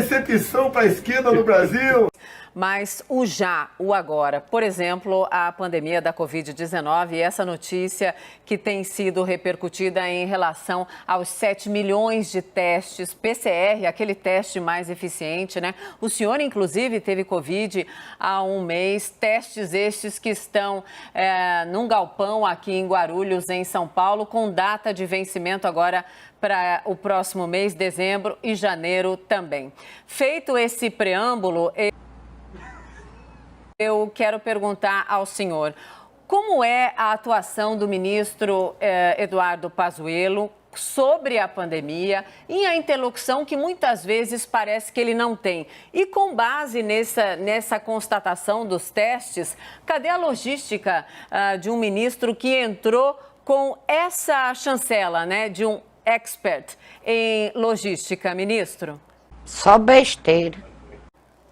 decepção para a esquerda no Brasil. Mas o já, o agora, por exemplo, a pandemia da Covid-19 e essa notícia que tem sido repercutida em relação aos 7 milhões de testes PCR, aquele teste mais eficiente, né? O senhor, inclusive, teve Covid há um mês, testes estes que estão num galpão aqui em Guarulhos, em São Paulo, com data de vencimento agora para o próximo mês, dezembro e janeiro também. Feito esse preâmbulo, eu quero perguntar ao senhor, como é a atuação do ministro Eduardo Pazuello sobre a pandemia e a interlocução que muitas vezes parece que ele não tem? E com base nessa constatação dos testes, cadê a logística de um ministro que entrou com essa chancela, né, de um expert em logística, ministro? Só besteira.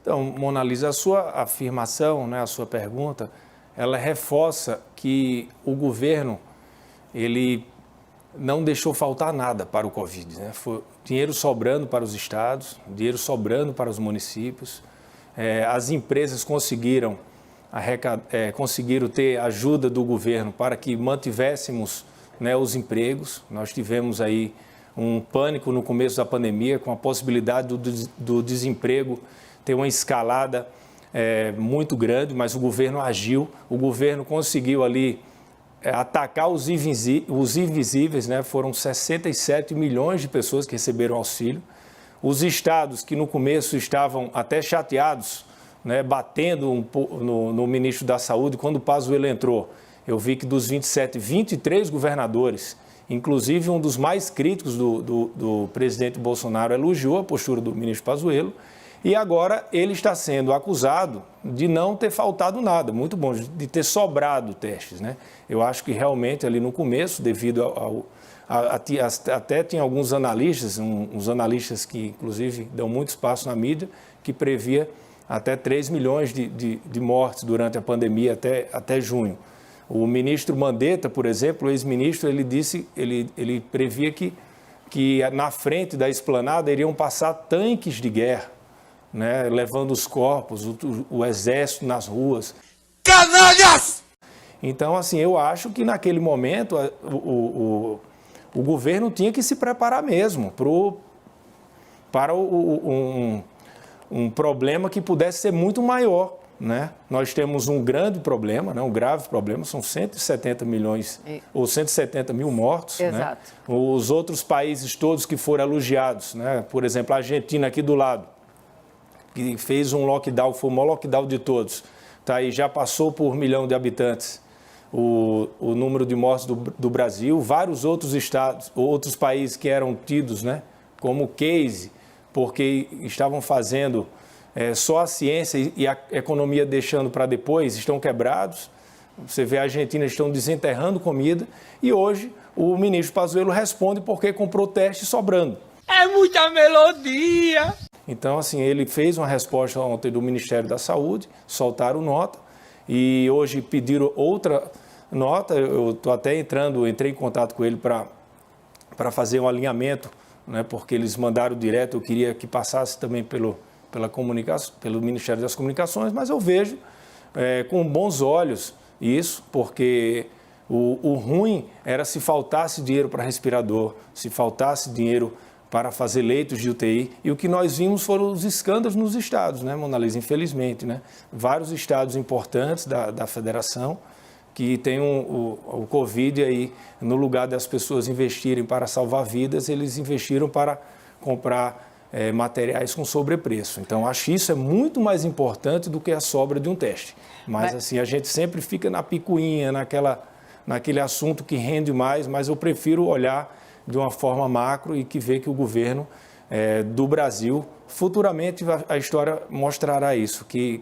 Então, Mona Lisa, a sua afirmação, né, a sua pergunta, ela reforça que o governo, ele não deixou faltar nada para o Covid, né? Foi dinheiro sobrando para os estados, dinheiro sobrando para os municípios. As empresas conseguiram ter ajuda do governo para que mantivéssemos, né, os empregos. Nós tivemos aí um pânico no começo da pandemia com a possibilidade do desemprego ter uma escalada muito grande, mas o governo agiu, o governo conseguiu ali atacar os invisíveis, né? Foram 67 milhões de pessoas que receberam auxílio. Os estados que no começo estavam até chateados, né, batendo no ministro da Saúde, quando o Pazuello entrou, eu vi que dos 27, 23 governadores, inclusive um dos mais críticos do presidente Bolsonaro, elogiou a postura do ministro Pazuello. E agora ele está sendo acusado de não ter faltado nada, muito bom, de ter sobrado testes, né? Eu acho que realmente ali no começo, devido até tinha alguns analistas, uns analistas que inclusive dão muito espaço na mídia, que previa até 3 milhões de mortes durante a pandemia até junho. O ministro Mandetta, por exemplo, o ex-ministro, ele previa que na frente da esplanada iriam passar tanques de guerra, né, levando os corpos, o exército nas ruas. Canalhas! Então, assim, eu acho que naquele momento o governo tinha que se preparar mesmo para um problema que pudesse ser muito maior, né? Nós temos um grande problema, né, um grave problema, são 170 milhões ou 170 mil mortos. Exato. Né? Os outros países todos que foram elogiados, né? Por exemplo, a Argentina aqui do lado, que fez um lockdown, foi o maior lockdown de todos, tá aí, já passou por 1 milhão de habitantes o número de mortes do Brasil. Vários outros estados, outros países que eram tidos, né, como case, porque estavam fazendo só a ciência e a economia deixando para depois, estão quebrados. Você vê a Argentina, estão desenterrando comida, e hoje o ministro Pazuello responde porque comprou teste sobrando. É muita melodia! Então, assim, ele fez uma resposta ontem do Ministério da Saúde, soltaram nota, e hoje pediram outra nota. Eu estou até entrei em contato com ele para fazer um alinhamento, né, porque eles mandaram direto, eu queria que passasse também pelo Ministério das Comunicações, mas eu vejo com bons olhos isso, porque o ruim era se faltasse dinheiro para respirador, se faltasse dinheiro para fazer leitos de UTI, e o que nós vimos foram os escândalos nos estados, né, Mona Lisa? Infelizmente, né? Vários estados importantes da federação que tem o Covid aí, no lugar das pessoas investirem para salvar vidas, eles investiram para comprar materiais com sobrepreço. Então, acho que isso é muito mais importante do que a sobra de um teste. Mas, assim, a gente sempre fica na picuinha, naquele assunto que rende mais, mas eu prefiro olhar de uma forma macro e que vê que o governo do Brasil, futuramente a história mostrará isso, que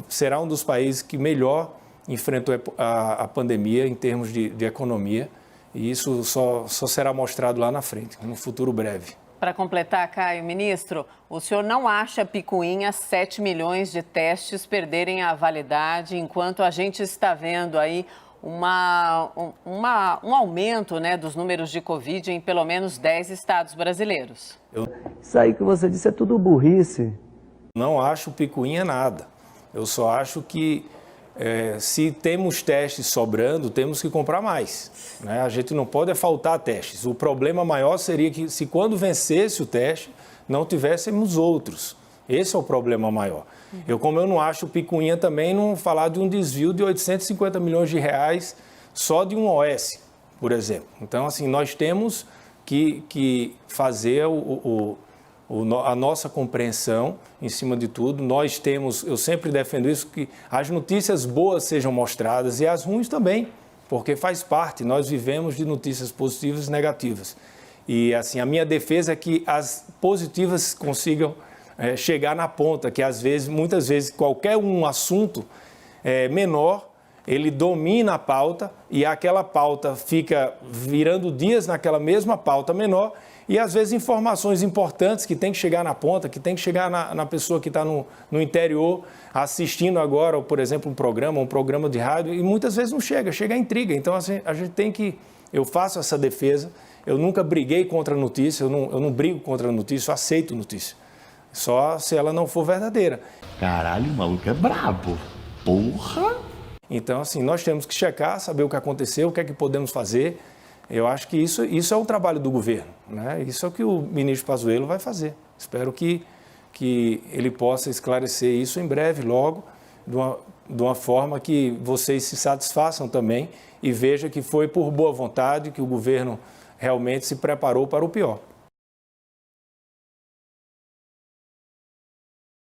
será um dos países que melhor enfrentou a pandemia em termos de economia, e isso só será mostrado lá na frente, no futuro breve. Para completar, Caio, ministro, o senhor não acha picuinha 7 milhões de testes perderem a validade, enquanto a gente está vendo aí um aumento, né, dos números de Covid em pelo menos 10 estados brasileiros. Isso aí que você disse é tudo burrice. Não acho picuinha nada. Eu só acho que se temos testes sobrando, temos que comprar mais, né? A gente não pode faltar testes. O problema maior seria que se quando vencesse o teste, não tivéssemos outros. Esse é o problema maior. Como eu não acho picuinha também não falar de um desvio de 850 milhões de reais só de um OS, por exemplo. Então, assim, nós temos que fazer a nossa compreensão em cima de tudo. Nós temos, eu sempre defendo isso, que as notícias boas sejam mostradas e as ruins também, porque faz parte, nós vivemos de notícias positivas e negativas. E assim, a minha defesa é que as positivas consigam chegar na ponta, que às vezes, muitas vezes, qualquer um assunto menor, ele domina a pauta e aquela pauta fica virando dias naquela mesma pauta menor e às vezes informações importantes que tem que chegar na ponta, que tem que chegar na pessoa que está no interior assistindo agora, por exemplo, um programa de rádio e muitas vezes não chega a intriga. Então assim, a gente tem que, eu faço essa defesa, eu nunca briguei contra a notícia, eu não brigo contra a notícia, eu aceito notícia. Só se ela não for verdadeira. Caralho, o maluco é brabo. Porra! Então, assim, nós temos que checar, saber o que aconteceu, o que é que podemos fazer. Eu acho que isso é o trabalho do governo, né? Isso é o que o ministro Pazuello vai fazer. Espero que ele possa esclarecer isso em breve, logo, de uma forma que vocês se satisfaçam também e vejam que foi por boa vontade que o governo realmente se preparou para o pior.